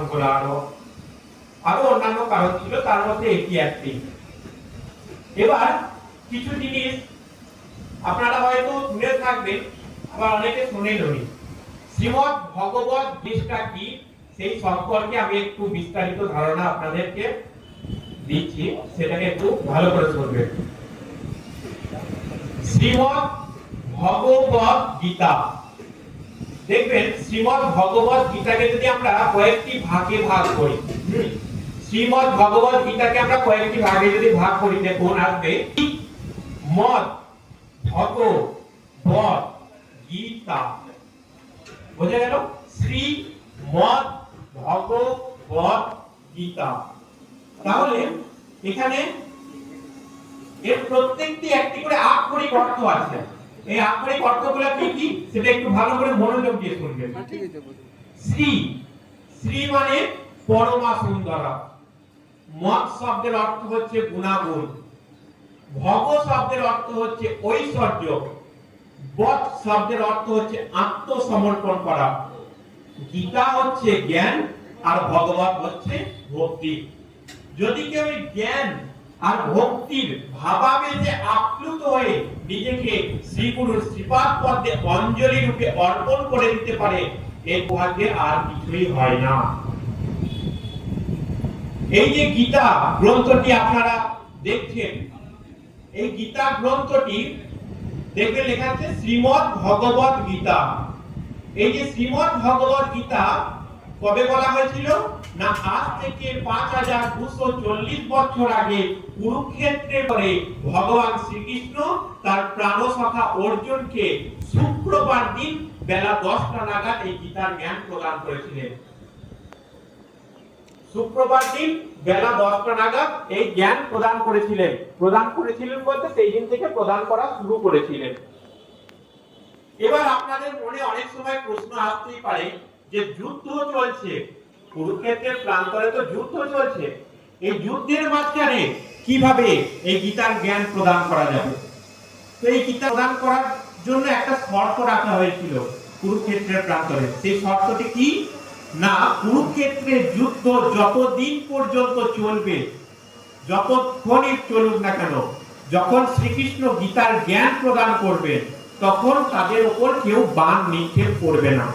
কারণগুলো আরো অন্যান্য কারণ ছিল, তার মধ্যে এটি একটি। এবার কিছু জিনিস আপনারা হয়তো শুনে থাকবেন, আবার অনেকে শুনেননি। শ্রীমদ্ ভগবত জিনিসটা কি সেই সম্পর্কে আমি একটু বিস্তারিত ধারণা আপনাদেরকে দিচ্ছি, সেটাকে একটু ভালো করে শুনবেন। শ্রীমদ্ ভগবত গীতা, দেখবেন শ্রীমদ্ ভগবত গীতাকে যদি আমরা কয়েকটি ভাগে ভাগ করি, শ্রীমদ্ ভগবত গীতাকে আমরা কয়েকটি ভাগে যদি ভাগ করি, দেখুন আসবে মদ ভগবত গীতা। বোঝা গেল? শ্রীমদ্ ভগবত গীতা। তাহলে এখানে এর প্রত্যেকটি একটি করে আক্ষরিক অর্থ আছে। এই আক্ষরিক অর্থগুলো কি কি সেটা একটু ভালো করে মনোযোগ দিয়ে শুনবেন। শ্রী, শ্রী মানে পরমা সুন্দরা। মদ শব্দের অর্থ হচ্ছে গুণাগুণ। ভগ শব্দের অর্থ হচ্ছে ঐশ্বর্য। বৎ শব্দের অর্থ হচ্ছে আত্মসমর্পণ করা। গীতা হচ্ছে জ্ঞান আর ভগবত হচ্ছে ভক্তি। যদি কেউ জ্ঞান আর ভক্তির ভাবাবেগে আপ্লুত হয়ে নিজেকে শ্রী গুরুর শ্রীপাদ পদ্মে অঞ্জলি রূপে অর্পণ করে দিতে পারে, এর ভাগ্যে আর কিছুই হয় না। এই যে গীতা গ্রন্থটি আপনারা দেখছেন, এই গীতা গ্রন্থটি দেখবেন লেখা আছে শ্রীমদ্ ভগবত গীতা। এই যে শ্রীমদ্ ভগবত গীতা কবে বলা হয়েছিল না, আজ থেকে 5240 বছর আগে কুরুক্ষেত্রে পরে ভগবান শ্রীকৃষ্ণ তার প্রাণসখা অর্জুনকে শুক্রবার দিন বেলা 10টা নাগাদ এই গীতার জ্ঞান প্রদান করেছিলেন। শুক্রবার দিন বেলা 10টা নাগাদ এই জ্ঞান প্রদান করেছিলেন। প্রদান করেছিলেন বলতে সেই দিন থেকে প্রদান করা শুরু করেছিলেন। এবার আপনাদের মনে অনেক সময় প্রশ্ন আসতেই পারে যে যুদ্ধ চলছে, কুরুক্ষেত্রের প্রান্তরে তো যুদ্ধ চলছে, এই যুদ্ধের মাঝখানে কিভাবে এই গীতার জ্ঞান প্রদান করা যাবে? তো এই গীতা প্রদান করার জন্য একটা শর্ত রাখা হয়েছিল কুরুক্ষেত্রের প্রান্তরে। সেই শর্তটি কি না, কুরুক্ষেত্রের যুদ্ধ যতদিন পর্যন্ত চলবে, যতক্ষণই চলুক না কেন, যখন শ্রীকৃষ্ণ গীতার জ্ঞান প্রদান করবেন তখন তাদের উপর কেউ বাণ নিক্ষেপ করবে না।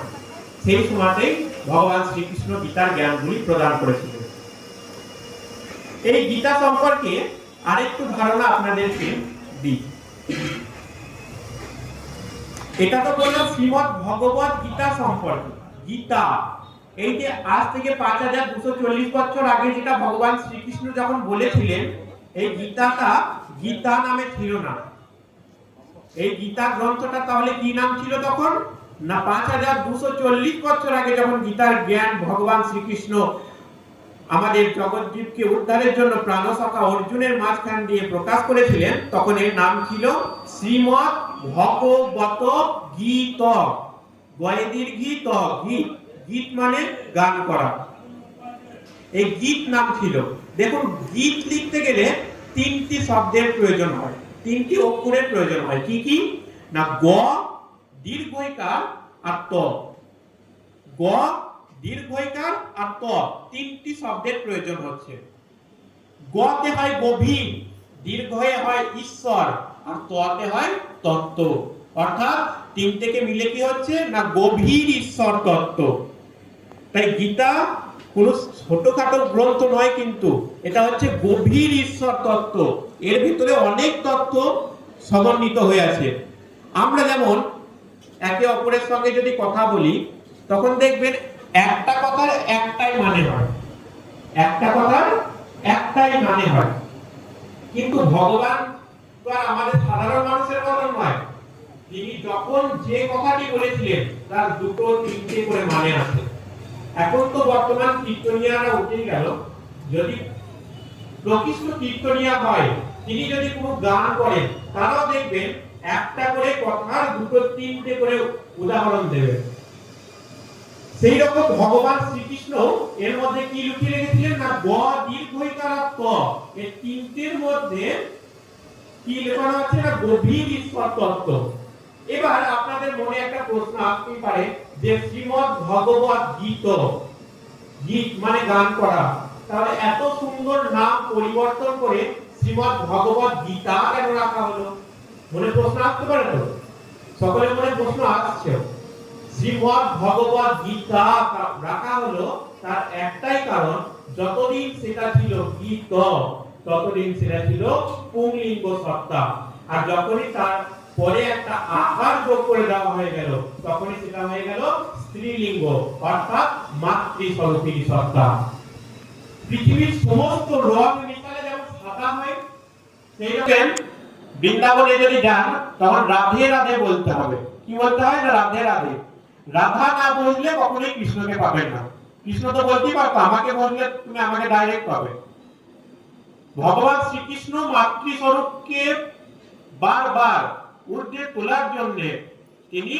সেই সময়তেই ভগবান শ্রীকৃষ্ণ গীতার জ্ঞানগুলি প্রদান করেছিলেন। এই গীতা সম্পর্কে আরেকটু ধারণা আপনাদেরকে দিই। এটা তো বললাম শ্রীমদ্ ভগবত গীতা সম্পর্কে। গীতা এই যে আজ থেকে 5240 বছর আগে যেটা ভগবান শ্রীকৃষ্ণ যখন বলেছিলেন, এই গীতাটা গীতা নামে ছিল না। এই গীতা গ্রন্থটা তাহলে কি নাম ছিল তখন না, 5240 বছর আগে যখন গীতার জ্ঞান ভগবান শ্রীকৃষ্ণ আমাদের জগৎজীবকে উদ্ধারের জন্য প্রাণসখা অর্জুনের মাঝখান দিয়ে প্রকাশ করেছিলেন, তখন এর নাম ছিল শ্রীমদ্ ভগবত গীতা। গয়েদির গীত, গীত, গীত মানে গান করা। এই গীত নাম ছিল। দেখুন, গীত লিখতে গেলে তিনটি শব্দের প্রয়োজন হয়, তিনটি অক্ষরের প্রয়োজন হয়। কি কি না, গ দীর্ঘইকার আর ত। গ দীর্ঘইকার আর ত, তিনটি শব্দের প্রয়োজন হচ্ছে। গতে হয় গভীর, দীর্ঘয়ে হয় ঈশ্বর, আর ততে হয় তত্ত্ব। অর্থাৎ তিন থেকে মিলে কি হচ্ছে না, গভীর ঈশ্বর তত্ত্ব। তাই গীতা কোনো ছোটখাটো গ্রন্থ নয়, কিন্তু এটা হচ্ছে গভীর ঈশ্বর তত্ত্ব। এর ভিতরে অনেক তত্ত্ব সমন্বিত হয়ে আছে। আমরা যেমন একে অপরের সঙ্গে যদি কথা বলি, তখন দেখবেন একটা কথার একটাই মানে হয়, একটা কথার একটাই মানে হয়। কিন্তু ভগবান তো আর আমাদের সাধারণ মানুষের মতন নয়। তিনি যখন যে কথাটি বলেছিলেন তার দুটো তিনটে করে মানে আছে। এখন তো বর্তমান কীর্তনিয়ারা উঠে গেল। যদি প্রকৃষ্ট কীর্তনিয়া হয়, তিনি যদি কোনো গান করেন, তারাও দেখবেন একটা করে কথার দুটো তিনটে করে উদাহরণ দেবেন। সেই রকম ভগবান শ্রীকৃষ্ণ এর মধ্যে কি লুকিয়ে রেখেছিলেন না, গ দীর্ঘইকার ত, এই তিনটের মধ্যে কি লেখা আছে না, গভীর ঈশ্বর তত্ত্ব। এবার আপনাদের মনে একটা প্রশ্ন আসতেই পারে যে শ্রীমদ্ ভগবত গীতা, গীত মানে গান করা, তাহলে এত সুন্দর নাম পরিবর্তন করে শ্রীমদ্ ভগবত গীতা কেন রাখা হলো? মনে প্রশ্ন আসতে পারে তো? সকলের মনে প্রশ্ন আসছে। শ্রীমদ্ ভগবত গীতা রাখা হলো তার একটাই কারণ, যতদিন সেটা ছিল গীত ততদিন সেটা ছিল পুংলিঙ্গ সত্তা, আর যখনই তার পরে একটা আকার যোগ করে দেওয়া হয়ে গেল তখনই সেটা হয়ে গেল স্ত্রীলিঙ্গ, অর্থাৎ মাতৃস্বরূপিণী সত্তা। পৃথিবীর সমস্ত রং মিশালে যেমন সাদা হয়, সেই রকম বৃন্দাবনে যদি যান তখন রাধে রাধে বলতে হবে। কি বলতে হয়? না রাধে রাধে। রাধা না বললে কখনোই কৃষ্ণকে পাবেন না। কৃষ্ণ তো বলতেই পারতো, আমাকে বললে তুমি আমাকে ডাইরেক্ট পাবে। ভগবান শ্রীকৃষ্ণ মাতৃস্বরূপকে বারবার ঊর্ধ্বে তোলার জন্য, তিনি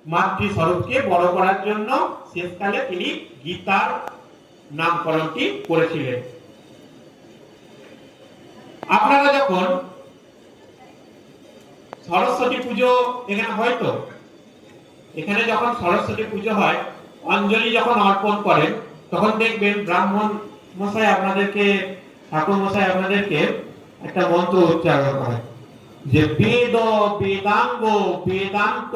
মাতৃস্বরূপকে বড় করার জন্য শেষকালে তিনি গীতার নামকরণটি করেছিলেন। আপনারা যখন সরস্বতী পুজো এখানে হয়, তো এখানে যখন সরস্বতী পুজো হয়, অঞ্জলি যখন অর্পণ করেন তখন দেখবেন ব্রাহ্মণ মশাই আপনাদেরকে, ঠাকুর মশাই আপনাদেরকে একটা মন্ত্র উচ্চারণ করে, যে বেদ বেদাঙ্গ বেদান্ত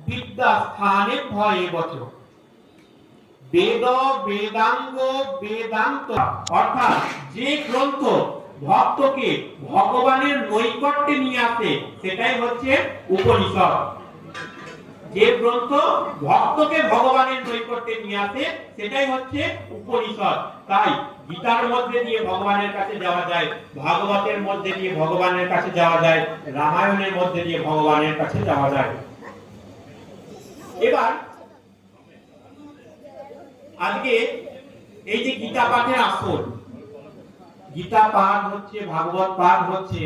বিদ্যা স্থানে ভয়ে বচ। বেদ বেদাঙ্গ বেদান্ত অর্থাৎ যে গ্রন্থ ভক্তকে ভগবানের নৈকট্যে নিয়ে আসে সেটাই হচ্ছে উপনিষদ। যে গ্রন্থ ভক্তকে ভগবানের নৈকট্যে নিয়ে আসে সেটাই হচ্ছে উপনিষদ। তাই গীতার মধ্যে দিয়ে ভগবানের কাছে যাওয়া যায়, ভাগবতের মধ্যে দিয়ে ভগবানের কাছে যাওয়া যায়, রামায়ণের মধ্যে দিয়ে ভগবানের কাছে যাওয়া যায়। এবার আজকে এই যে গীতা পাঠের আসর, গীতা পাঠ হচ্ছে, ভাগবত পাঠ হচ্ছে,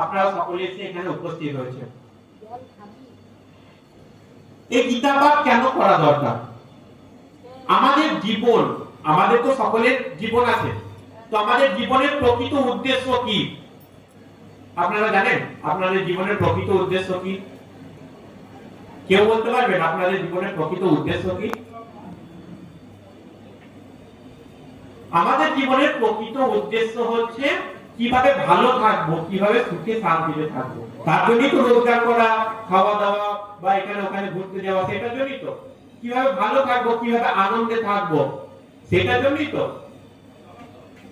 আপনারা সকলে এসে এখানে উপস্থিত হয়েছে। এই গীতা পাঠ কেন করা দরকার? আমাদের জীবন, আমাদের তো সকলের জীবন আছে, তো আমাদের জীবনের প্রকৃত উদ্দেশ্য কি আপনারা জানেন? আপনাদের জীবনের প্রকৃত উদ্দেশ্য কি? কেউ বলতে পারবেন আপনাদের জীবনের প্রকৃত উদ্দেশ্য কি? আমাদের জীবনের প্রকৃত উদ্দেশ্য হচ্ছে কিভাবে ভালো থাকবো, কিভাবে সুখে শান্তিতে থাকবো। তার জন্যই তো রোজগার করা, খাওয়া দাওয়া বা এখানে ওখানে ঘুরতে যাওয়া, সেটার জন্যই তো। কিভাবে ভালো থাকবো, কিভাবে আনন্দে থাকবো, সেটার জন্যই তো।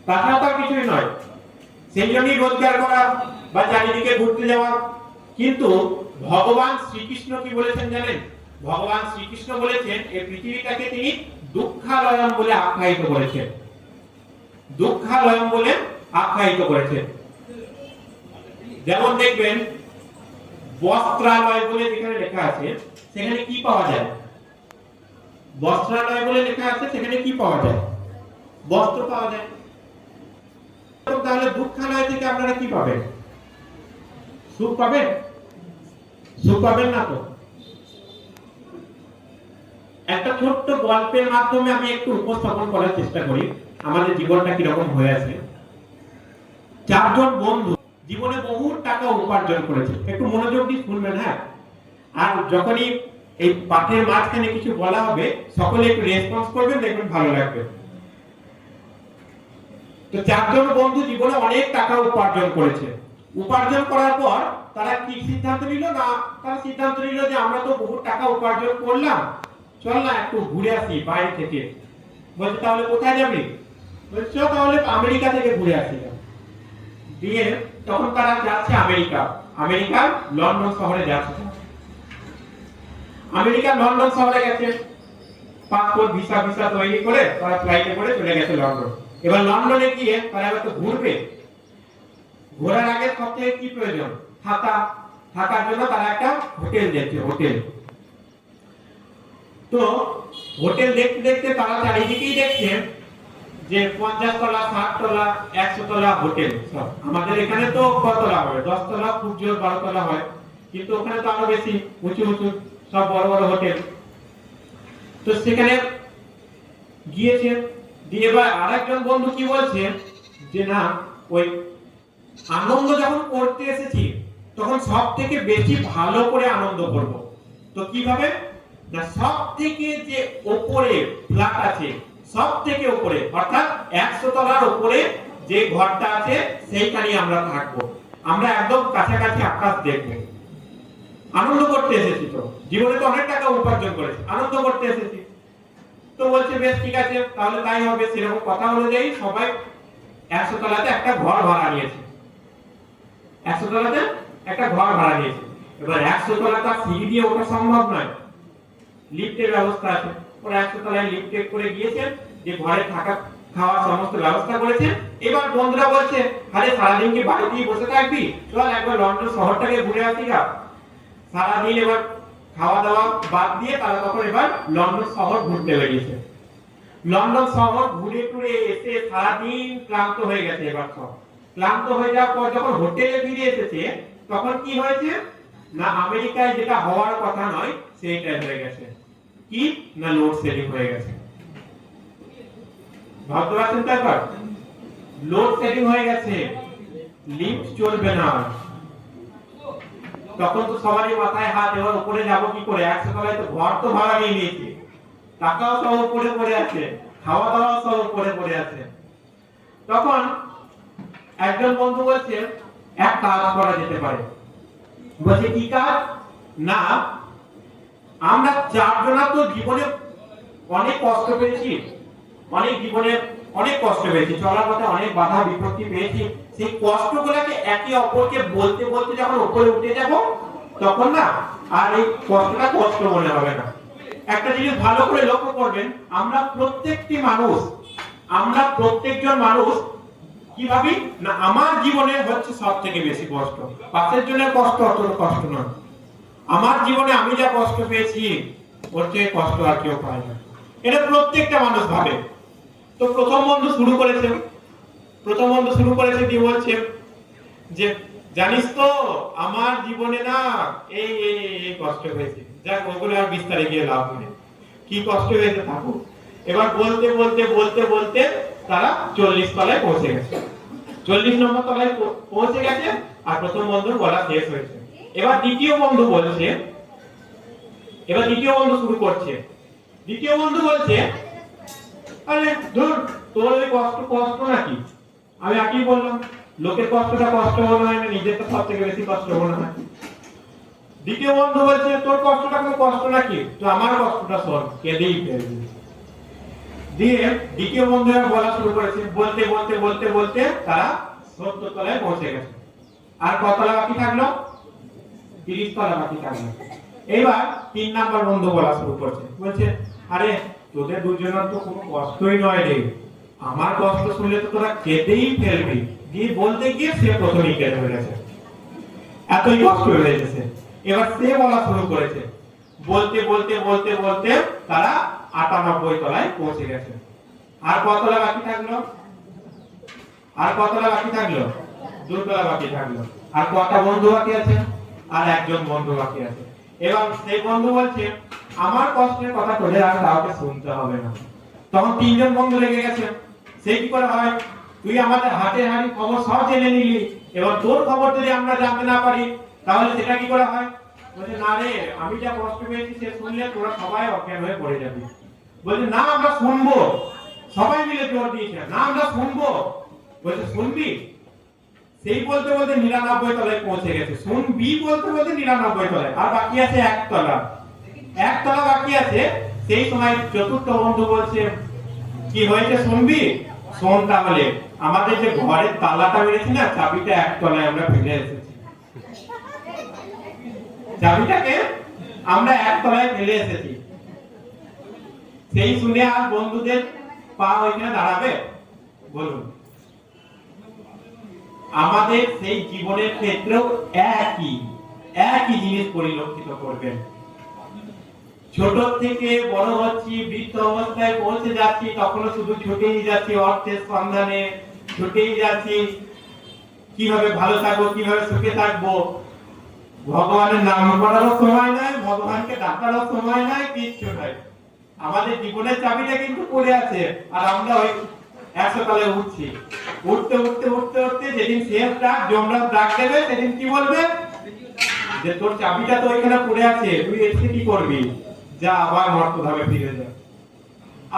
তাছাড়া তো কিছুই নয়। সেই জন্যই রোজগার করা বা চারিদিকে ঘুরতে যাওয়া। কিন্তু ভগবান শ্রীকৃষ্ণ কি বলেছেন জানেন? ভগবান শ্রীকৃষ্ণ বলেছেন এই পৃথিবীটাকে তিনি দুঃখালয়ম বলে আখ্যায়িত করেছেন। দুঃখালয়ম বলে আখ্যায়িত করেছেন। যেমন দেখবেন বস্ত্রালয় বলে যেখানে লেখা আছে সেখানে কি পাওয়া যায়? বস্ত্রালয় বলে লেখা আছে, সেখানে কি পাওয়া যায়? বস্ত্র পাওয়া যায়। তাহলে দুঃখালয় থেকে আপনারা কি পাবেন? সুখ পাবেন? সুখ পাবেন না তো। একটা ছোট্ট গল্পের মাধ্যমে আমি একটু উপস্থাপন করার চেষ্টা করি আমাদের জীবনটা কিরকম হয়ে আছে। চারজন বন্ধু জীবনে বহু টাকা উপার্জন করেছে। একটু মনোযোগ দিয়ে শুনবেন, হ্যাঁ? আর যখনই এই পাঠের মাঝখানে কিছু বলা হবে সকলে একটু রেসপন্স করবেন, দেখবেন ভালো লাগবে। তো চারজন বন্ধু জীবনে অনেক টাকা উপার্জন করেছে। উপার্জন করার পর তারা কি সিদ্ধান্ত নিল? না, তারা সিদ্ধান্ত নিল যে আমরা তো বহু টাকা উপার্জন করলাম, চল না একটু ঘুরে আসি বাইরে থেকে। বলছে তাহলে কোথায় যাবি? বলছে তাহলে আমেরিকা থেকে ঘুরে আসি। দিয়ে তখন তারা যাচ্ছে আমেরিকার লন্ডন শহরে যাচ্ছে। আমেরিকার লন্ডন শহরে গেছে, পাসপোর্ট ভিসা তৈরি করে তারা ফ্লাইটে করে চলে গেছে লন্ডন। এবার লন্ডনে গিয়ে তারা এবার তো ঘুরবে। ঘোরার আগে সবথেকে কি প্রয়োজন? থাকার জন্য তারা একটা হোটেল দেখছে। তো হোটেল দেখতে দেখতে তারা চারিদিকেই দেখছে যে 50 তলা, 60 তলা, 100 তলা হোটেল সব। আমাদের এখানে তো কত তলা হবে? 10 তলা, খুব জোর 12 তলা হয়, কিন্তু ওখানে তো আরো বেশি উঁচু সব বড় বড় হোটেল। তো সেখানে গিয়েছে। দিয়ে এবার আরেকজন বন্ধু কি বলছে যে না, ওই আনন্দ যখন করতে এসেছি তখন সব থেকে বেশি ভালো করে আনন্দ করব। তো কিভাবে? না, সব থেকে যে উপরে ফ্ল্যাট আছে সব থেকে উপরে, অর্থাৎ 100 তলার উপরে যে ঘরটা আছে সেইখানেই আমরা থাকবো। আমরা একদম কাছাকাছি আকাশ দেখবো। আনন্দ করতে এসেছি, তো জীবনে তো অনেক টাকা উপার্জন করেছি, আনন্দ করতে এসেছি। তো বলছে বেশ ঠিক আছে, তাহলে তাই হবে। সেরকম কথা অনুযায়ী সবাই 100 তলাতে একটা ঘর ভাড়া নিয়েছে। 100 তলাতে একটা ঘর ভাড়া নিয়েছে। এবার 100 তলা তার সিঁড়ি দিয়ে ওঠা সম্ভব নয়, লিফটের ব্যবস্থা আছে। ওরা 100 তলায় লিফটে করে গিয়েছেন, যে ঘরে থাকা খাওয়া সমস্ত ব্যবস্থা করেছে। এবার বন্ধুরা বলছে, আরে সারাদিন কি বাড়িতেই বসে থাকবি, চল একবার লন্ডন শহরটাকে ঘুরে আসি গা। সারাদিন এবার খাওয়া দাওয়া বাদ দিয়ে তারা তখন এবার লন্ডন শহর ঘুরতে বেরিয়েছে। লন্ডন শহর ঘুরে টুরে এসে সারাদিন ক্লান্ত হয়ে গেছে। এবার সব ক্লান্ত হয়ে যাওয়ার পর যখন হোটেলে ফিরে এসেছে, তখন কি হয়েছে না, আমেরিকায় যেটা হওয়ার কথা নয় সেইটাই হয়ে গেছে। কি না, লোড শেডিং হয়ে গেছে। ভাবতে পারছেন তো? একবার লোড শেডিং হয়ে গেছে, লিফট চলবে না। তখন তো সবারই মাথায় হাত, এবার উপরে যাবো কি করে? 100 তলায় তো ঘর তো ভাড়া নিয়ে নিয়েছি, টাকাও সব উপরে পড়ে আছে, খাওয়া দাওয়া সব উপরে পড়ে আছে। তখন একজন বন্ধু বলছে এক কাজ করা যেতে পারে। বলছে কি কাজ? না, আমরা চারজনা তো জীবনে অনেক কষ্ট পেয়েছি, অনেক কষ্ট পেয়েছি, চলার পথে অনেক বাধা বিপত্তি পেয়েছি। সেই কষ্টগুলোকে একে অপরকে বলতে বলতে যখন উপরে উঠে যাব, তখন না আর এই কষ্টটা কষ্ট মনে হবে না। একটা জিনিস ভালো করে লক্ষ্য করবেন, আমরা প্রত্যেকজন মানুষ কি ভাবি না, আমার জীবনে হচ্ছে সব থেকে বেশি কষ্ট, পাশের জনের কষ্ট অতটা কষ্ট নয়। আমার জীবনে আমি যা কষ্ট পেয়েছি ওর থেকে কষ্ট আর কেউ পায় না, এটা প্রত্যেকটা মানুষ ভাবে। তো প্রথম বন্ধু শুরু করেছে দিয়ে বলছে যে জানিস তো আমার জীবনে না এই কষ্ট হয়েছে। যাক, ওগুলো আর বিস্তারে গিয়ে লাভ নেই, কি কষ্ট হয়েছে থাকুক। এবার বলতে তারা 40 তলায় পৌঁছে গেছে। 40 নম্বর তলায় পৌঁছে গেছে, আর প্রথম বন্ধুর বলা শেষ হয়েছে। এবার দ্বিতীয় বন্ধু শুরু করছে। দ্বিতীয় বন্ধু বলছে, আরে ধুর, তোর ওই কষ্ট নাকি? আমি আগেই বললাম, লোকের কষ্টটা কষ্ট মনে হয় না, নিজেরটা সব থেকে বেশি কষ্ট মনে হয়। দ্বিতীয় বন্ধু বলছে, তোর কষ্টটা কোনো কষ্ট নাকি? তো আমার কষ্টটা শোন, কেঁদেই ফেলবি। দিয়ে দ্বিতীয় বন্ধু বলা শুরু করেছে। বলতে তারা 70 তলায় পৌঁছে গেছে। আর কত তলা বাকি থাকলো? 30 তলা বাকি থাকলো। এবার 3 নাম্বার বন্ধু বলা শুরু করছে। বলছে, আরে তোদের দুজনের তো কোনো কষ্টই নয় রে, আমার কষ্ট শুনলে তো তোরা কেঁদেই ফেলবি। দিয়ে বলতে গিয়ে সে প্রথমেই কেঁদে ফেলেছে, এতই কষ্ট হয়ে গেছে। এবার সে বলা শুরু করেছে। বলতে তারা 98 তলায় পৌঁছে গেছে। আর কত তলা বাকি থাকলো? 2 তলা বাকি থাকলো। আর কটা বন্ধু বাকি আছে? আর একজন বন্ধু বাকি আছে। এবং সেই বন্ধু বলছে, আমার কষ্টের কথা তোদের আর কাউকে শুনতে হবে না। তখন 3 জন বন্ধু লেগে গেছে। সে কি করে হয়, তুই আমাদের হাতে হাড়ি খবর সব জেনে নিলি, এবার তোর খবর যদি আমরা জানতে না পারি তাহলে সেটা কি করে হয়? বলছে, না রে, আমি যা কষ্ট পেয়েছি সে শুনলে তোরা সবাই অজ্ঞান হয়ে পড়ে যাবি। বলছে, না আমরা শুনবো। সবাই মিলে জোর দিয়েছে, না আমরা শুনবো। বলছে, শুনবি? সেই বলতে 99 তলায় পৌঁছে গেছে। শুনবি বলতে 99 তলায়, আর বাকি আছে 1 তলা বাকি আছে। সেই সময় চতুর্থ বন্ধু বলছে, কি হয়েছে শুনবি? শোন তাহলে, আমাদের যে ঘরের তালাটা মেরেছি না, চাবিটা 1 তলায় আমরা ফেলে এসেছি। চাবিটাকে আমরা 1 তলায় ফেলে এসেছি। সেই শুনে আর বন্ধুদের পা ওইখানে দাঁড়াবে? বলুন। আমাদের সেই জীবনের ক্ষেত্রেও একই জিনিস পরিলক্ষিত করবেন। ছোট থেকে বড় হচ্ছি, বৃদ্ধ অবস্থায় পৌঁছে যাচ্ছি, তখনও শুধু ছুটেই যাচ্ছি অর্থের সন্ধানে, ছুটেই যাচ্ছি কিভাবে ভালো থাকবো, কিভাবে সুখে থাকবো। ভগবানের নাম করারও সময় নাই, ভগবানকে ডাকারও সময় নাই, কিচ্ছু নাই। আমাদের জীবনের চাবিটা কিন্তু পড়ে আছে, আর আমরা ওই 100 তলায় উঠতে যেদিন শেষ ডাক, যমরাজ ডাক দেবে, সেদিন কি বলবে? যে তোর চাবিটা তো ওইখানে পড়ে আছে, তুই এসে কি করবি? যা, আবার মর্তধামে ফিরে যা।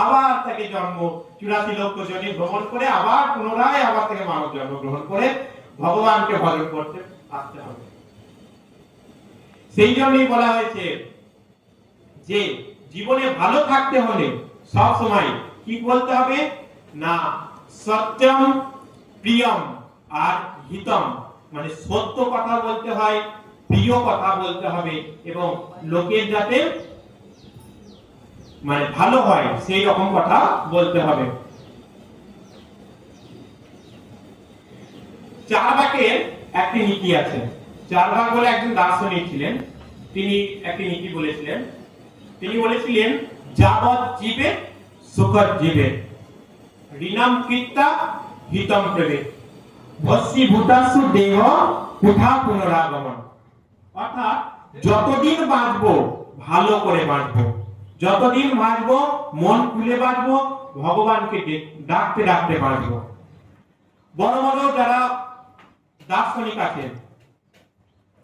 আবার তাকে জন্ম 84 লক্ষ জনে ভ্রমণ করে আবার পুনরায় আবার তাকে মানব জন্ম গ্রহণ করে ভগবানকে ভজন করতে আসতে হবে। সেই জন্যই বলা হয়েছে যে জীবনে ভালো থাকতে হলে সব সময় কি বলতে হবে না সত্যম প্রিয়ম আর হিতম, মানে সত্য কথা বলতে হয়, প্রিয় কথা বলতে হবে এবং লোকের যাতে মানে ভালো হয় সেই রকম কথা বলতে হবে। চারবাকের একটি নীতি আছে। চারবাক বলে একজন দার্শনিক ছিলেন, তিনি একটি নীতি বলেছিলেন। তিনি বলেছিলেন যাবৎ জীবে সুখৎ জীবে ঋণম কৃত্তা হিতম প্রবে ভস্মীভূতাসু দেহ কুঠা পুনরাগমন। অর্থাৎ যতদিন বাঁচবো ভালো করে বাঁচবো, যতদিন বাঁচবো মন খুলে বাঁচবো, ভগবানকে ডাকতে ডাকতে বাঁচবো। বড় বড় যারা দার্শনিক আছেন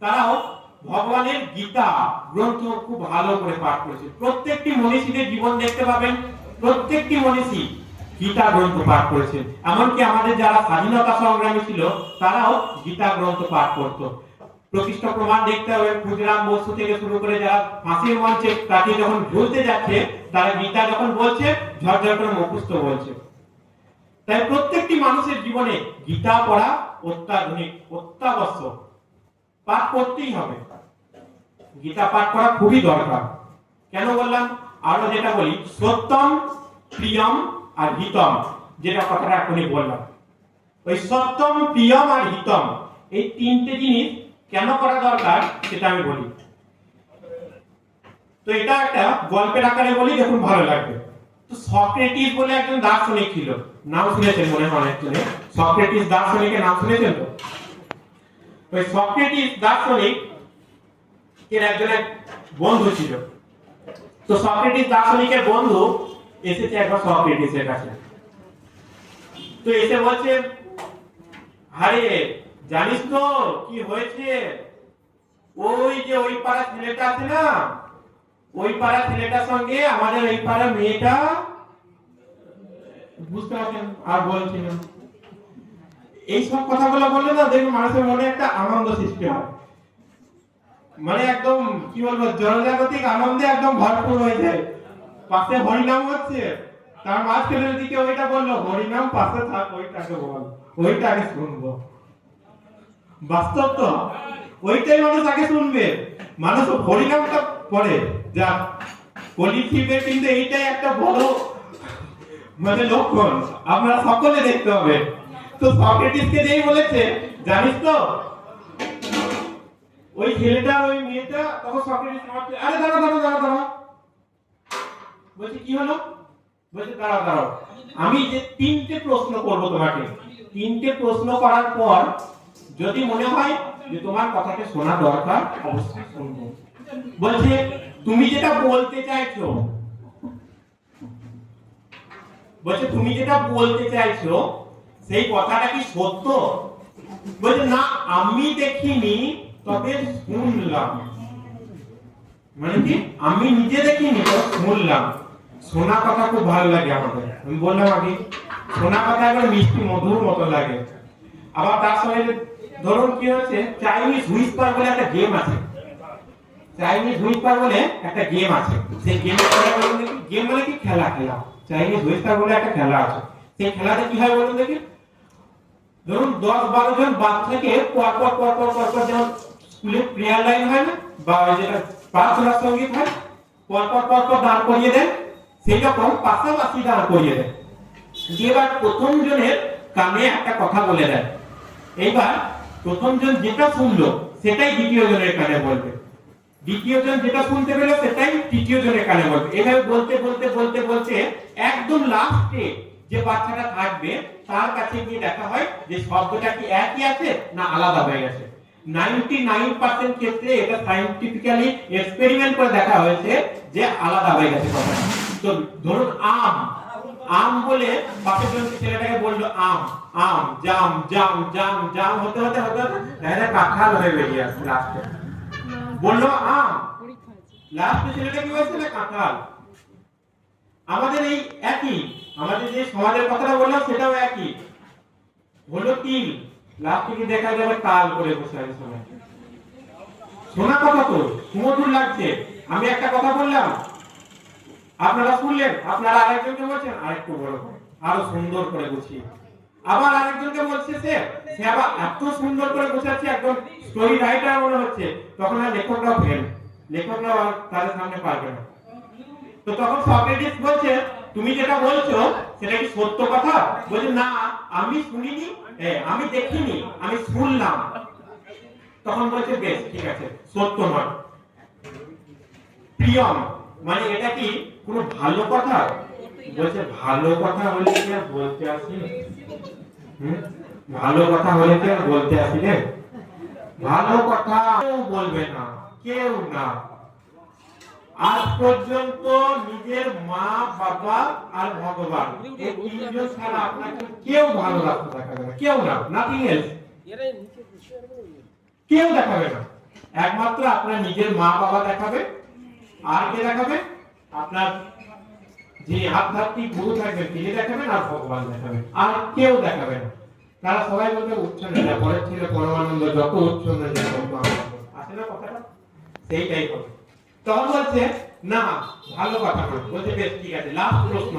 তারাও ভগবানের গীতা গ্রন্থ খুব ভালো করে পাঠ করেছে। প্রত্যেকটি মনীষীদের জীবন দেখতে পাবেন, প্রত্যেকটি মনীষী গীতা গ্রন্থ পাঠ করেছেন। এমনকি আমাদের যারা স্বাধীনতা সংগ্রামী ছিল তারাও গীতা গ্রন্থ পাঠ করত। প্রকৃষ্ট প্রমাণ দেখতে হবে, ক্ষুদিরাম বসু থেকে শুরু করে যারা ফাঁসির মঞ্চে তাকে যখন ঝুলতে যাচ্ছে তারা গীতা যখন বলছে ঝরঝর করে মুখস্থ বলছে। তাই প্রত্যেকটি মানুষের জীবনে গীতা পড়া অত্যাধুনিক অত্যাবশ্যক, পাঠ করতেই হবে। গীতা পাঠ করা খুবই দরকার। কেন বললাম, আরো যেটা বলি সত্যম প্রিয়ম আর হিতম, যেটা কথাটা এখনই বললাম, ওই সত্যম প্রিয়ম আর হিতম এই তিনটে জিনিস কেন করা দরকার সেটা আমি বলি। তো এটা একটা গল্পের আকারে বলি, দেখুন ভালো লাগবে। তো সক্রেটিস বলে একজন দার্শনিক ছিল, নাম শুনেছেন মনে হয় অনেকজনে। সক্রেটিস দার্শনিকের নাম শুনেছেন তো? ওই সক্রেটিস দার্শনিক এর একজন বন্ধু ছিল। তো সক্রেটিস দার্শনিকের বন্ধু এসেছে একবার সক্রেটিসের কাছে। তো এসে বলছে, আরে জানিস তো কি হয়েছে, ওই যে ওই পাড়া ছেলেটা আছে না, ওই পাড়া ছেলেটার সঙ্গে আমাদের এই পাড়া মেয়েটা, বুঝতে পারছেন আর বলছি না, এইসব কথাগুলো বললে না দেখবেন মানুষের মনে একটা আনন্দ সৃষ্টি হয়, মানে একদম কি বলবো জনজাগতিক আনন্দে একদম ভরপুর হয়ে যায়। পাশে হরিনাম হচ্ছে, তার মাঝখানের দিকে ওইটা বললো হরিনাম পাশে থাক, ওইটাকে বল, ওইটাকে শুনবো। বাস্তব তো ওইটাই মানুষ আগে শুনবে, মানুষ হরিনামটা পড়ে যা কলিযুগে, কিন্তু এইটাই একটা বড় মানে লক্ষণ আপনারা সকলে দেখতে হবে। তো সক্রেটিসকে যেই বলেছে জানিস তো ওই ছেলেটা ওই মেয়েটা, তখন সক্রেটিস ভাবছে আরে দাঁড়া দাঁড়া দাঁড়া দাঁড়া, বলছে কি হলো, বলছে দাঁড়া দাঁড়াও, আমি যে তিনটে প্রশ্ন করব তোমাকে, তিনটে প্রশ্ন করার পর যদি মনে হয় যে তোমার কথাটা শোনা দরকার অবশ্যই শুনবো। বলছে তুমি যেটা বলতে চাইছো, বলছে তুমি যেটা বলতে চাইছো সেই কথাটা কি সত্য? বলছে না আমি দেখিনি তবে শুনলাম। মানে কি আমি নিজে দেখিনি তবে শুনলাম। শোনা কথা খুব ভালো লাগে আমাদের, আমি বললাম আগে শোনা কথা একবার মিষ্টি মধুর মতো লাগে। আবার তার সঙ্গে ধরুন কি হচ্ছে, চাইনিজ হুইস্পার বলে একটা গেম আছে, চাইনিজ হুইস্পার বলে একটা গেম আছে। সেই গেমের কথা বলুন দেখি, গেম মানে কি খেলা, খেলা চাইনিজ হুইস্পার বলে একটা খেলা আছে। সেই খেলাতে কি হয় বলুন দেখি, ধরুন 10-12 জন বাচ্চাকে পর পর পর পর পর পর যেমন স্কুলে প্রেয়ার লাইন হয় না বা যেটা প্রার্থনা সঙ্গীত হয়, পর পর পর পর দাঁড় করিয়ে দেন, সেই রকম পাশাপাশি দাঁড় করিয়ে দেন। এবার প্রথম জনের কানে একটা কথা বলে দেন, এইবার প্রথম জন যেটা শুনলো সেটাই দ্বিতীয় জনের কানে বলবে, দ্বিতীয় জন যেটা শুনতে পেলো সেটাই তৃতীয় জনের কানে বলবে। এভাবে বলতে বলতে বলতে বলতে একদম লাস্টে যে বাচ্চাটা থাকবে তার কাছে গিয়ে দেখা হয় যে শব্দটা কি একই আছে না আলাদা হয়ে গেছে। 99% ক্ষেত্রে এটা সায়েন্টিফিক্যালি এক্সপেরিমেন্ট করে দেখা হয়েছে যে আলাদা হয়ে গেছে কথাটা। তো ধরুন আম, আম বলে পাশের জন ছেলেটাকে বললো আম, আম জাম জাম জাম জাম হতে হতে হতে দেখা কাঁঠাল হয়ে বেরিয়ে আসছে লাস্টে, বললো আম, লাস্টে ছেলেটা কি হয়েছে না কাঁঠাল। আমাদের এই একই, আমাদের যে সমাজের কথাটা বললাম সেটাও একই, হলো তিল, লাস্টে কি দেখা যাবে তাল করে বসে আছে সবাই। শোনা কথা তো সুমধুর লাগছে, আমি একটা কথা বললাম, আপনারা শুনলেন, আপনারা আরেকজনকে বলছেন আরেকটু বড় করে, আরো সুন্দর করে গুছিয়ে, আবার আরেকজনকে বলছে সে আবার এত সুন্দর করে গোছাচ্ছে, একদম স্টোরি রাইটার মনে হচ্ছে। তখন আর লেখকরাও ফেল, লেখকরাও আর তাদের সামনে পারবে না। তো তখন সক্রেটিস বলছে তুমি যেটা বলছো সেটা কি সত্য কথা? বলছে না, আমি শুনিনি, আমি দেখিনি, আমি শুনলাম। তখন বলছে বেশ ঠিক আছে, সত্য নয়। প্রিয়ম মানে এটা কি কোনো ভালো কথা? বলছে ভালো কথা হলে কি আর বলতে আসি? ভালো কথা হলে কি আর বলতে আসি রে? ভালো কথা কেউ বলবে না, কেউ না। আজ পর্যন্ত নিজের মা, বাবা আর ভগবান এই তিনজন ছাড়া আপনাকে কেউ ভালো রাস্তা দেখাবে না, কেউ না, নাথিং এলস, কেউ দেখাবে না। একমাত্র আপনার নিজের মা বাবা দেখাবে, আর কে দেখাবে? আপনার যে আধ্যাত্মিক গুরু থাকবেন তিনি দেখাবেন, আর ভগবান দেখাবেন, আর কেউ দেখাবে না। তারা সবাই বলবে উচ্ছন্নে যা পরের ছিল পরমানন্দ, যত উচ্ছন্নে যা আসে না কথাটা, সেইটাই হবে। তখন বলছে না ভালো কথা না, বলছে বেশ ঠিক আছে। লাস্ট প্রশ্ন,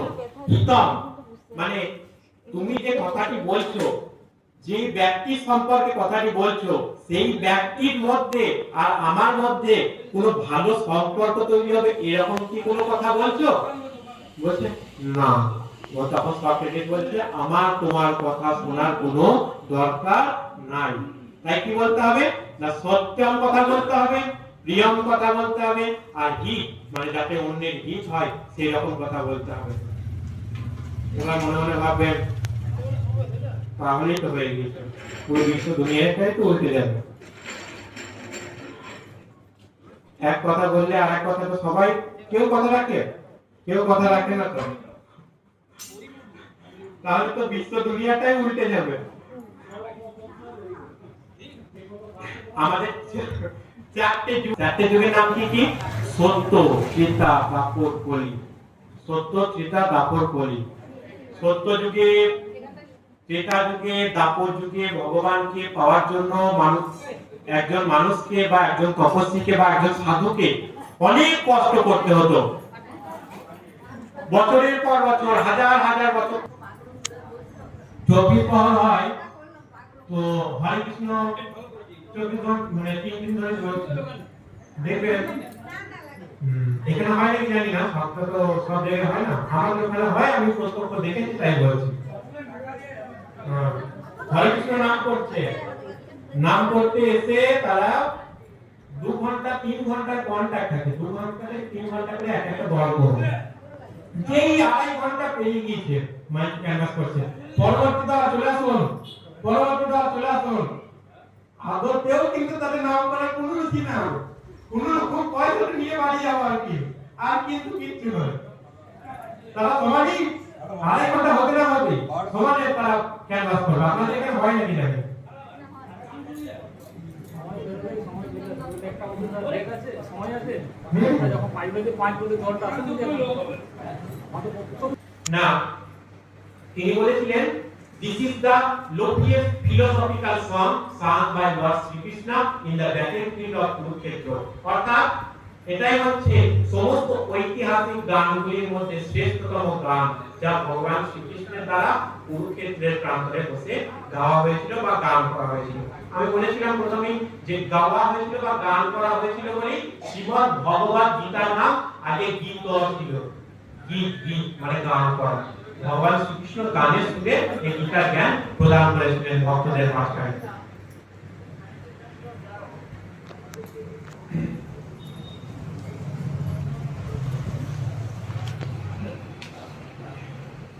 হিতম মানে তুমি যে কথাটি বলছো, যে ব্যক্তি সম্পর্কে কথাটি বলছো, সেই ব্যক্তির মধ্যে আর আমার মধ্যে কোনো ভালো সম্পর্ক তৈরি হবে এরকম কি কোনো কথা বলছো? বলছে না। তখন সক্রেটিস বলছে আমার তোমার কথা শোনার কোনো দরকার নাই। তাই কি বলতে হবে না, সত্যম কথা বলতে হবে, প্রিয়ম কথা বলতে হবে, আর হিত মানে যাতে অন্যের হিত হয় সেই রকম কথা বলতে হবে। এবার মনে মনে ভাববেন তাহলেই তো হয়ে গেছে, পুরো বিশ্ব দুনিয়াটাই তো উল্টে যাবে। এক কথা বললে আর এক কথা তো সবাই, কেউ কথা রাখে, কেউ কথা রাখে না, তো তাহলে তো বিশ্ব দুনিয়াটাই উল্টে যাবে। আমাদের চারটে যুগের নাম কি কি? সত্য, ত্রেতা, দাপর, কলি। সত্য, ত্রেতা, দাপর, কলি। সত্য যুগে, ত্রেতা যুগে, দাপর যুগে ভগবানকে পাওয়ার জন্য একজন মানুষকে বা একজন তপস্বীকে বা একজন সাধুকে অনেক কষ্ট করতে হতো, বছরের পর বছর, হাজার হাজার বছর। 24 প্রহর হয় তো হরে কৃষ্ণ 24 ঘন্টা মানে 3 দিন ধরে চলছে। দেখবেন এখানে হয় নাকি জানি না, সবটা তো সব জায়গায় হয় না, আমাদের ওখানে হয়, আমি প্রত্যক্ষ দেখেছি তাই বলছি। হরে কৃষ্ণ নাম করতে এসে তারা 2 ঘন্টা 3 ঘন্টার কন্টাক্ট থাকে, 2 ঘন্টা 3 ঘন্টা করে এক একটা গল্প হবে। যেই 2.5 ঘন্টা পেরিয়ে গিয়েছে মাইক ক্যানভাস করছে, পরবর্তী দল চলে আসুন, পরবর্তী দল চলে আসুন। আগতেও কিন্তু তাদের নাম করার কোনো রুচি না, কোনো রকম পয়সা নিয়ে বাড়ি যাওয়া আর কিন্তু কিচ্ছু নয়। তারা সমাজই 2.5 ঘন্টা হতে না হতে সমাজে তারা ক্যানভাস করবে। আপনাদের এখানে হয় নাকি জানেন? না, তিনি বলেছিলেন this is the loftiest philosophical song sung by Lord Sri Krishna in the battlefield of Kurukshetra। অর্থাৎ এটাই হচ্ছে সমস্ত ঐতিহাসিক গানগুলির মধ্যে শ্রেষ্ঠতম গান, যা ভগবান শ্রীকৃষ্ণের দ্বারা কুরুক্ষেত্রের প্রান্তরে বসে গাওয়া হয়েছিল বা গান করা হয়েছিল। আমি বলেছিলাম প্রথমেই যে গাওয়া হয়েছিল বা গান করা হয়েছিল বলেই শ্রীমদ্ ভগবত গীতার নাম আগে গীত ছিল। গীত মানে গান করা। ভগবান শ্রীকৃষ্ণ গানের সুরে এই গীতার জ্ঞান প্রদান করেছিলেন ভক্তদের মাঝখানে।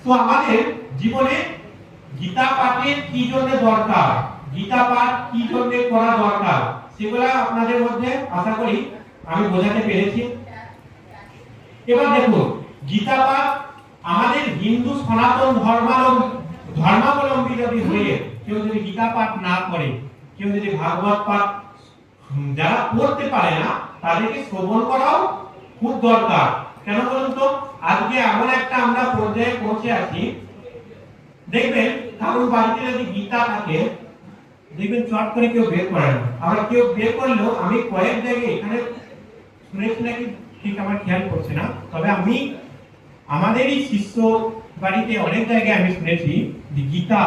তো আমাদের জীবনে গীতা পাঠের কি জন্য দরকার, গীতা পাঠ কি জন্য করা দরকার, সেগুলো আপনাদের মধ্যে আশা করি আমি বোঝাতে পেরেছি। এবার দেখুন, গীতা পাঠ আমাদের হিন্দু সনাতন ধর্মাবলম্বী যদি হয়ে কেউ যদি গীতা পাঠ না করে, কেউ যদি ভাগবত পাঠ যারা পড়তে পারে না, তাদেরকে শ্রবণ করাও খুব দরকার। কেন বলুন তো? আজকে এমন একটা আমরা পর্যায়ে পৌঁছে আছি, দেখবেন কারোর বাড়িতে যদি গীতা থাকে, দেখবেন চট করে কেউ বের করে না। আবার কেউ বের করলেও আমি কয়েক জায়গায় এখানে শুনেছি নাকি ঠিক আমার খেয়াল করছে না, তবে আমি আমাদেরই শিষ্য বাড়িতে অনেক জায়গায় আমি শুনেছি যে গীতা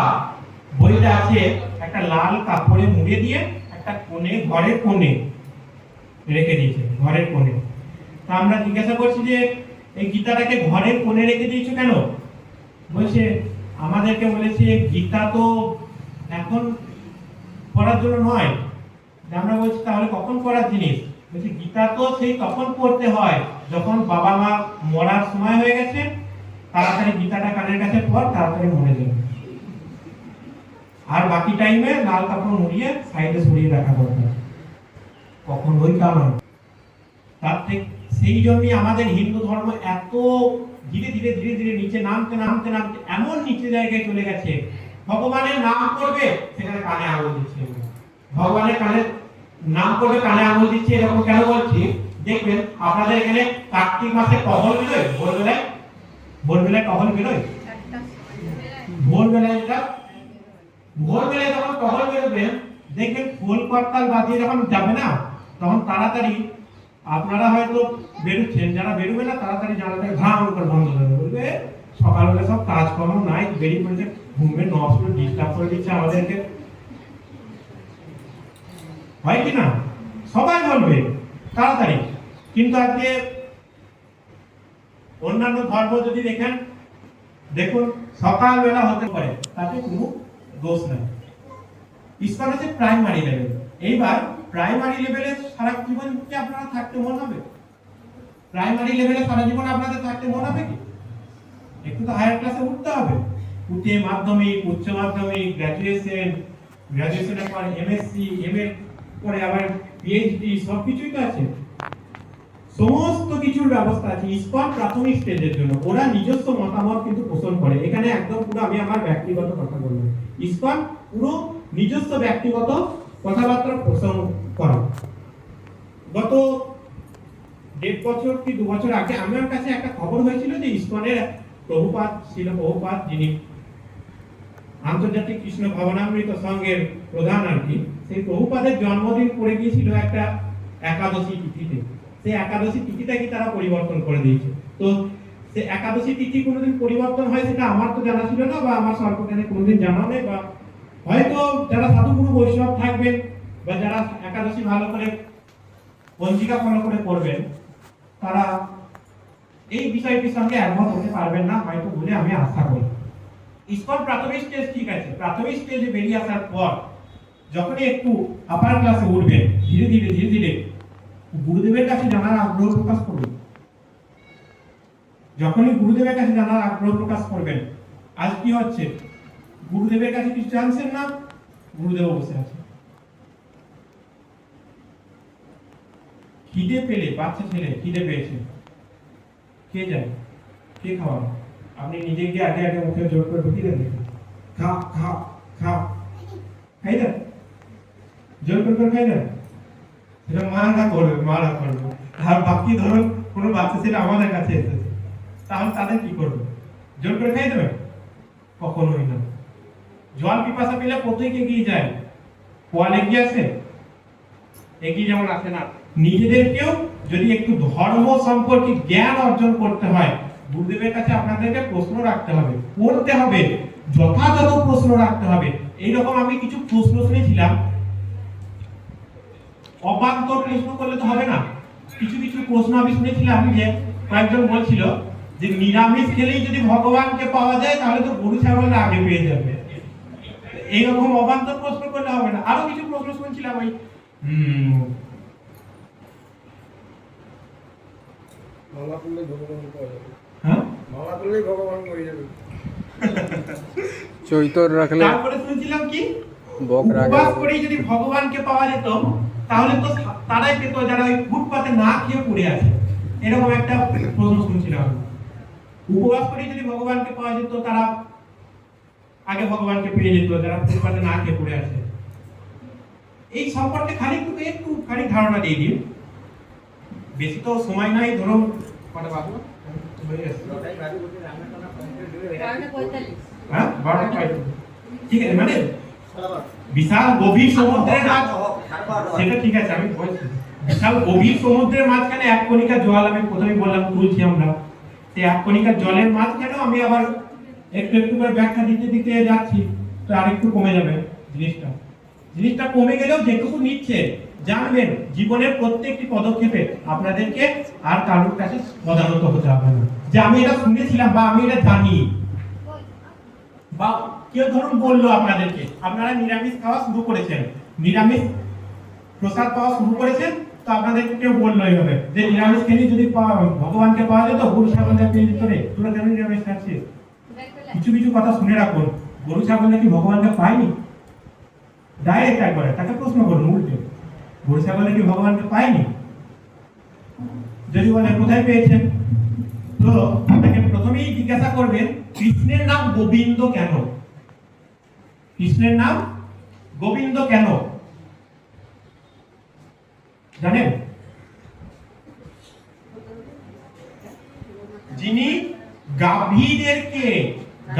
বইটা আছে একটা লাল কাপড়ে মুড়ে দিয়ে একটা কোণে, ঘরের কোণে রেখে দিয়েছে, ঘরের কোণে। তা আমরা জিজ্ঞাসা করছি যে এই গীতাটাকে ঘরের কোণে রেখে দিয়েছো কেন? বলছে আমাদেরকে বলেছে গীতা তো এখন পড়ার জন্য নয়। আমরা বলছি তাহলে কখন পড়ার জিনিস? বলছে গীতা তো সেই তখন পড়তে হয় যখন বাবা মা মরার সময় হয়ে গেছে, তাড়াতাড়ি গীতাটা কানের কাছে পড়, তাড়াতাড়ি মরে যাবে। আর বাকি টাইমে লাল কাপড় মুড়িয়ে সাইডে সরিয়ে রাখা দরকার। কখন ওই কারণ তার থেকে সেই জন্যই আমাদের হিন্দু ধর্ম এত ধীরে ধীরে ধীরে ধীরে নিচে নামতে নামতে নামতে এমন নিচে জায়গায় চলে গেছে, ভগবানের নাম করবে সেখানে কানে আঙুল দিচ্ছে। ভগবানের কানে নাম করবে, কানে আঙুল দিচ্ছে। এরকম কেন বলছি? দেখবেন আপনাদের এখানে কার্তিক মাসে টহল বেরোয়, ভোরবেলায় টহল বেরোয়, ভোরবেলায় যখন টহল বেরোবে, দেখবেন খোল করতাল বাজিয়ে যখন যাবে না, তখন তাড়াতাড়ি আপনারা হয়তো বেরোচ্ছেন, যারা বেরোবে না তাড়াতাড়ি জানালাটা ঘাম করে বন্ধ করে বলবে সকালবেলা সব কাজকর্ম নাই, বেরিয়ে পড়েছে, ঘুমে নষ্ট ডিস্টার্ব করে দিচ্ছে আমাদেরকে। হয় কি না? সবাই বলবে তাড়াতাড়ি। কিন্তু আজকে অন্যান্য ধর্ম যদি দেখুন সকালবেলা হতে পারে, তাতে কোনো দোষ নাই। ইসকন হচ্ছে প্রাইমারি লেভেল। এইবার প্রাইমারি লেভেলে সারা জীবন কি আপনারা থাকতে মন হবে? প্রাইমারি লেভেলে সারা জীবন আপনাদের থাকতে মন হবে কি? একটু তো হায়ার ক্লাসে উঠতে হবে। উঠে মাধ্যমিক, উচ্চ মাধ্যমিক, গ্র্যাজুয়েশনের পর এমএসসি, এমএ পরে আবার পিএইচডি, সবকিছুই তো আছে। সমস্ত কিছুর ব্যবস্থা আছে ইসকন প্রাথমিক স্টেজের জন্য। ওরা নিজস্ব মতামত কিন্তু পোষণ করে। এখানে একদম পুরো আমি আমার ব্যক্তিগত কথা বলবো। ইসকন পুরো নিজস্ব ব্যক্তিগত কথাবার্তা পোষণ করে। গত 1.5 বছর কি 2 বছর আগে আমার কাছে একটা খবর হয়েছিল যে ইসকনের প্রভুপাদ, শিল প্রভুপাদ, যিনি আন্তর্জাতিক কৃষ্ণ ভবনামৃত সংঘের প্রধান আর কি, সেই প্রভুপাদের জন্মদিন পড়ে গিয়েছিল একটা একাদশী তিথিতে। সেই একাদশী তিথিটা কি তারা পরিবর্তন করে দিয়েছে। তো সেই একাদশী তিথি কোনোদিন পরিবর্তন হয় সেটা আমার তো জানা ছিল না, বা আমার সর্বজ্ঞানে কোনোদিন জানা নেই, বা হয়তো যারা সাধুগুরু বৈষ্ণব থাকবেন বা যারা একাদশী ভালো করে পঞ্জিকা ফলো করে পড়বেন, তারা এই বিষয়টির সঙ্গে একমত হতে পারবেন না হয়তো বলে আমি আশা করি। ইসকন প্রাথমিক স্টেজ ঠিক আছে, প্রাথমিক স্টেজে বেরিয়ে আসার পর যখনই একটু আপার ক্লাসে উঠবেন, ধীরে ধীরে গুরুদেবের কাছে জানার আগ্রহ প্রকাশ করবেন। যখনই গুরুদেবের কাছে জানার আগ্রহ প্রকাশ করবেন, আজ কি হচ্ছে, গুরুদেবের কাছে কিছু জানছেন না, গুরুদেব বসে আছে। খিদে পেলে, বাচ্চা ছেলে খিদে পেয়েছে, কে যায়, কে খাওয়াবে? আপনি নিজে গিয়ে আগে মুখে জোর করে ঢুকিয়ে দেন, খা খা খা, খাই না, জোর করে খাই না, সেটা মারা করবে। আর বাকি ধরুন কোনো বাচ্চা ছেলে আমাদের কাছে এসেছে, তাহলে তাদের কি করবে? জোর করে খাই দেবে? কখনোই না। জল পিপাসা পেলে কোথায় এগিয়ে যায়? কোয়াল এগিয়ে আসে? এগিয়ে যেমন আসে না। নিজেদেরকেও যদি একটু ধর্ম সম্পর্কে জ্ঞান অর্জন করতে হয়, গুরুদেবের কাছে আপনাদেরকে প্রশ্ন রাখতে হবে, পড়তে হবে, যথাযথ প্রশ্ন রাখতে হবে। এইরকম আমি কিছু প্রশ্ন শুনেছিলাম, অবান্তর প্রশ্ন করলে তো হবে না। কিছু প্রশ্ন আমি শুনেছিলাম যে কয়েকজন বলছিল যে নিরামিষ খেলেই যদি ভগবানকে পাওয়া যায় তাহলে তো গরু ছাগল আগে পেয়ে যাবে। এইরকম অবান্তর প্রশ্ন করলে হবে না। আরো কিছু প্রশ্ন শুনছিলাম ওই মালা করলে ভগবান পাওয়া যাবে। হ্যাঁ, মালা করলেই ভগবান হয়ে যাবে। চৈতর রাখলে, তারপরে শুনছিলাম কি বক রাখলে উপবাস করেই যদি ভগবানকে পাওয়া যেত তাহলে তো তারাই পেত যারা ওই ফুটপাতে না খেয়ে পড়ে আছে। এরকম একটা প্রশ্ন শুনছিলাম। উপবাস করেই যদি ভগবানকে পাওয়া যেত তারা আগে ভগবানকে পেয়ে যেত যারা ফুটপাতে না খেয়ে পড়ে আছে। এই সম্পর্কে একটু ধারণা দিয়ে দিন। বেশি তো সময় নাই, ধরুন কটা বাজলো? হয়ে গেছে। হ্যাঁ 12:45 ঠিক আছে, মানে বিশাল গভীর সমুদ্রের মাঝ, সেটা ঠিক আছে আমি বলছি, বিশাল গভীর সমুদ্রের মাঝখানে এক কণিকা জল, আমি প্রথমেই বললাম তুলছি আমরা, সেই এক কণিকা জলের মাঝখানেও আমি আবার একটু একটু করে ব্যাখ্যা দিতে দিতে যাচ্ছি, তো আরেকটু কমে যাবে জিনিসটা কমে গেলেও যেটুকু নিচ্ছে জানবেন জীবনের প্রত্যেকটি পদক্ষেপে আপনাদেরকে আর কারোর কাছে প্রধানত হতে হবে না যে আমি এটা শুনেছিলাম বা আমি এটা জানি, বা কেউ ধরুন বললো আপনাদেরকে, আপনারা নিরামিষ খাওয়া শুরু করেছেন, নিরামিষ প্রসাদ পাওয়া শুরু করেছেন, তো আপনাদেরকে কেউ বললো এইভাবে যে নিরামিষ খেলে যদি ভগবানকে পাওয়া যেত, গরু ছাগল পেয়ে যেত রে, তোরা কেন নিরামিষ খাচ্ছিস? কিছু কিছু কথা শুনে রাখুন, গরু ছাগল নাকি ভগবানকে পায়নি, ডাইরেক্ট একবারে তাকে প্রশ্ন করুন উল্টে, গরু ছাগল নাকি ভগবানকে পায়নি? যদি বলে কোথায় পেয়েছেন, তো আপনাকে প্রথমেই জিজ্ঞাসা করবেন কৃষ্ণের নাম গোবিন্দ কেন? কৃষ্ণের নাম গোবিন্দ কেন জানেন? যিনি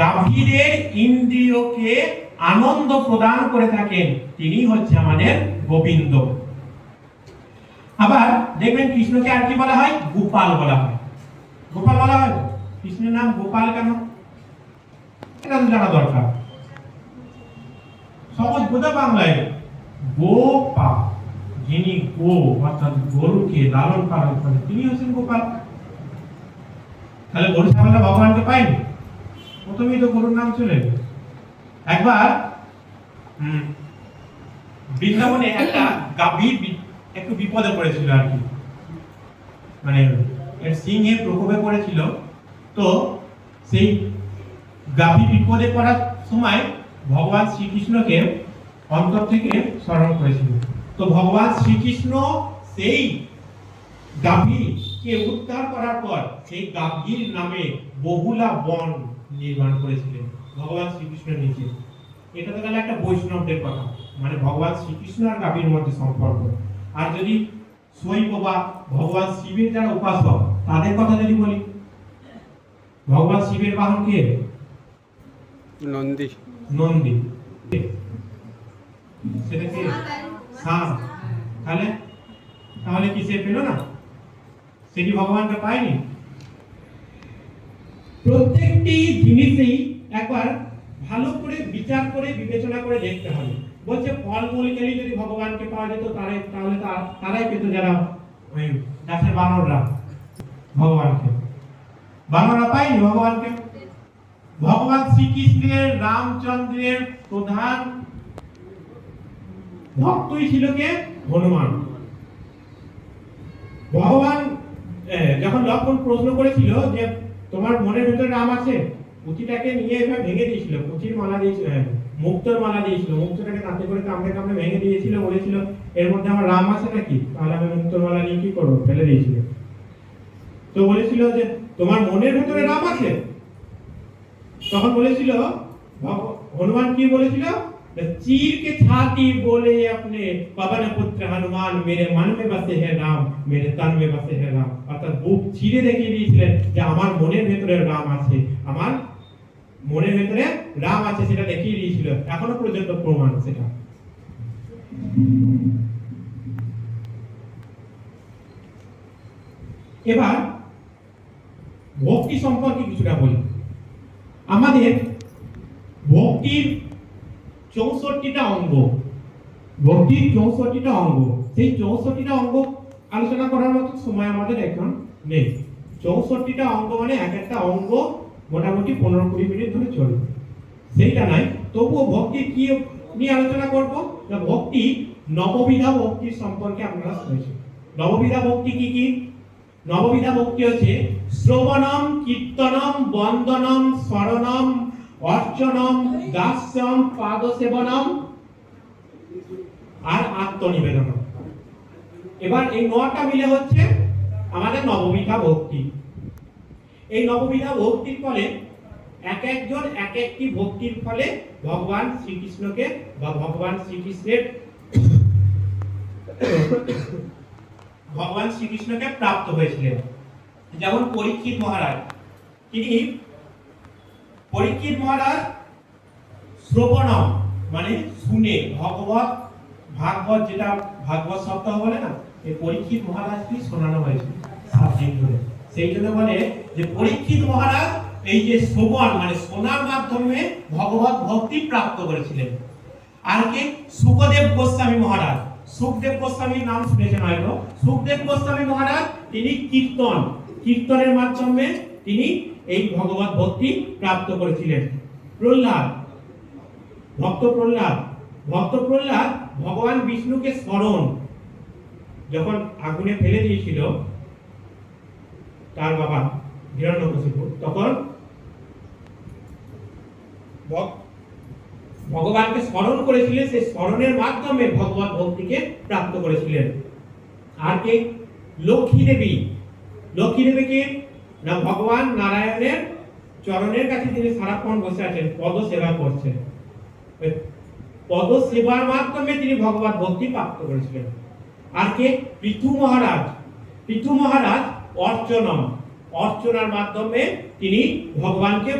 গাভীরের ইন্দ্রিয়কে আনন্দ প্রদান করে থাকেন, তিনি হচ্ছে আমাদের গোবিন্দ। আবার দেখবেন কৃষ্ণকে আর কি বলা হয়? গোপাল বলা হয়। গোপাল বলা হয়, কৃষ্ণের নাম গোপাল কেন? এটা তো জানা দরকার। সহজ বোঝা বাংলায় গোপা, যিনি গো অর্থাৎ গরুকে লালন পালন করেন, তিনি হচ্ছেন গোপাল। তাহলে গরু ছাগলটা ভগবানকে পায়নি? প্রথমেই তো গরুর নাম চলে। একবার বৃন্দাবনে একটা গাভী একটু বিপদে পড়েছিল আর কি, মানে এর সিংহে প্রকোপে পড়েছিল, তো সেই গাভী বিপদে পড়ার সময় ভগবান শ্রীকৃষ্ণকে অন্তর থেকে স্মরণ করেছিল। তো ভগবান শ্রীকৃষ্ণ সেই গাভীকে উদ্ধার করার পর সেই গাভীর নামে বহুলা বন নির্মাণ করেছিলেন ভগবান শ্রীকৃষ্ণ নিজে। এটা তো গেল একটা বৈষ্ণবদের কথা, মানে ভগবান শ্রীকৃষ্ণ আর গাভীর মধ্যে সম্পর্ক। আর যদি শৈব বা ভগবান শিবের যারা উপাসক তাদের কথা যদি বলি, ভগবান শিবের বাহন কে? নন্দী। নন্দী, সেটা কি ষাঁড়? তাহলে কি সে পেল না? সে কি ভগবানকে পায়নি? প্রত্যেকটি জিনিসেই একবার ভালো করে বিচার করে বিবেচনা করে দেখতে হবে। বলছে ফল মূল খেলে যদি ভগবানকে পাওয়া যেত তাহলে তারাই পেত, যারা ওই গাছের বানররা ভগবানকে, বানররা পায়নি ভগবানকে। ভগবান শ্রীকৃষ্ণের রামচন্দ্রের প্রধান ভক্তই ছিল কে? হনুমান। ভগবান যখন লক্ষ্মণ প্রশ্ন করেছিল যে তোমার মনের ভিতরে রাম আছে, পুঁথিটাকে নিয়ে এভাবে ভেঙে দিয়েছিল, পুঁথির মালা দিয়েছিল, মুক্তোর মালা দিয়েছিল, মুক্তোটাকে কাঁদতে করে কামড়ে কামড়ে ভেঙে দিয়েছিল, বলেছিল এর মধ্যে আমার রাম আছে নাকি, তাহলে আমি মুক্তোর মালা নিয়ে কি করবো, ফেলে দিয়েছিল। তো বলেছিল যে তোমার মনের ভিতরে রাম আছে, তখন বলেছিল হনুমান কি বলেছিল, चीर के छाती बोले अपने पवन पुत्र हनुमान मेरे मन में बसे है राम मेरे तन में बसे है राम। অর্থাৎ বুক ছিঁড়ে দেখিয়ে দিয়েছিলেন যে আমার মনের ভেতরে রাম আছে, আমার মনের ভেতরে রাম আছে, সেটা দেখিয়ে দিয়েছিল। এখনো পর্যন্ত প্রমাণ সেটা। এবার ভক্তি সম্পর্কে কিছুটা বলি। আমাদের ভক্তির 64টা অঙ্গ, ভক্তির 64টা অঙ্গ, সেই 64টা অঙ্গ আলোচনা করার মতো সময় আমাদের এখন নেই। 64টা অঙ্গ মানে এক একটা অঙ্গ মোটামুটি 15-20 মিনিট ধরে চলবে, সেইটা নাই। তবুও ভক্তির কি নিয়ে আলোচনা করব না, ভক্তি নববিধা ভক্তির সম্পর্কে আপনারা শুনেছেন। নববিধা ভক্তি কি কি? নববিধা ভক্তি হচ্ছে শ্রবণম, কীর্তনম, বন্দনম, স্মরণম, অর্চনম, দাস্যম, পাদসেবনম আর আত্মনিবেদনম। এবার এই 9টা মিলে হচ্ছে আমাদের নববিধা ভক্তি। এই নববিধা ভক্তির ফলে এক একজন এক একটি ভক্তির ফলে ভগবান শ্রীকৃষ্ণকে বা ভগবান শ্রীকৃষ্ণকে প্রাপ্ত হয়েছিলেন। যেমন পরীক্ষিত মহারাজ, তিনি পরীক্ষিত মহারাজ শ্রবণম মানে শুনে ভাগবত যেটা ভাগবত সপ্তাহ বলে না, এই পরীক্ষিত মহারাজকে শোনানো হয়েছিল সাবজেক্ট ধরে। সেই জন্য বলে যে পরীক্ষিত মহারাজ এই যে শ্রবণ মানে শোনার মাধ্যমে ভগবত ভক্তি প্রাপ্ত করেছিলেন। আর কি সুখদেব গোস্বামী মহারাজ, সুখদেব গোস্বামীর নাম শুনেছেন হয়তো। সুখদেব গোস্বামী মহারাজ তিনি কীর্তনের মাধ্যমে তিনি এই ভগবত ভক্তি প্রাপ্ত করেছিলেন। ভক্ত প্রহ্লাদ ভগবান বিষ্ণুকে স্মরণ যখন আগুনে ফেলে দিয়েছিল তার বাবা হিরণ্যকশিপু, তখন ভগবানকে স্মরণ করেছিলেন, সেই স্মরণের মাধ্যমে ভগবত ভক্তিকে প্রাপ্ত করেছিলেন। আর কে? লক্ষ্মী দেবীকে না ভগবান নারায়ণের চরণের কাছে তিনি সারাক্ষণ বসে আছেন, পদ সেবা করছেন। পদ সেবার মাধ্যমে তিনি ভগবত ভক্তি প্রাপ্ত করেছিলেন। আর কে? পৃথু মহারাজ অর্চনার মাধ্যমে তিনি ভগবানকে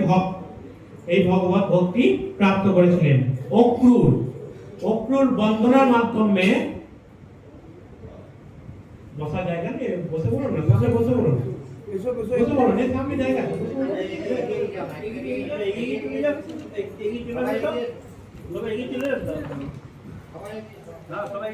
এই ভগবত ভক্তি প্রাপ্ত করেছিলেন। অক্রুর বন্দনার মাধ্যমে বসার জায়গা নেই, বসে বলুন না, বসে বলুন, বসে বলুন, এর সামনে জায়গা আছে, বসে বলুন। সবাই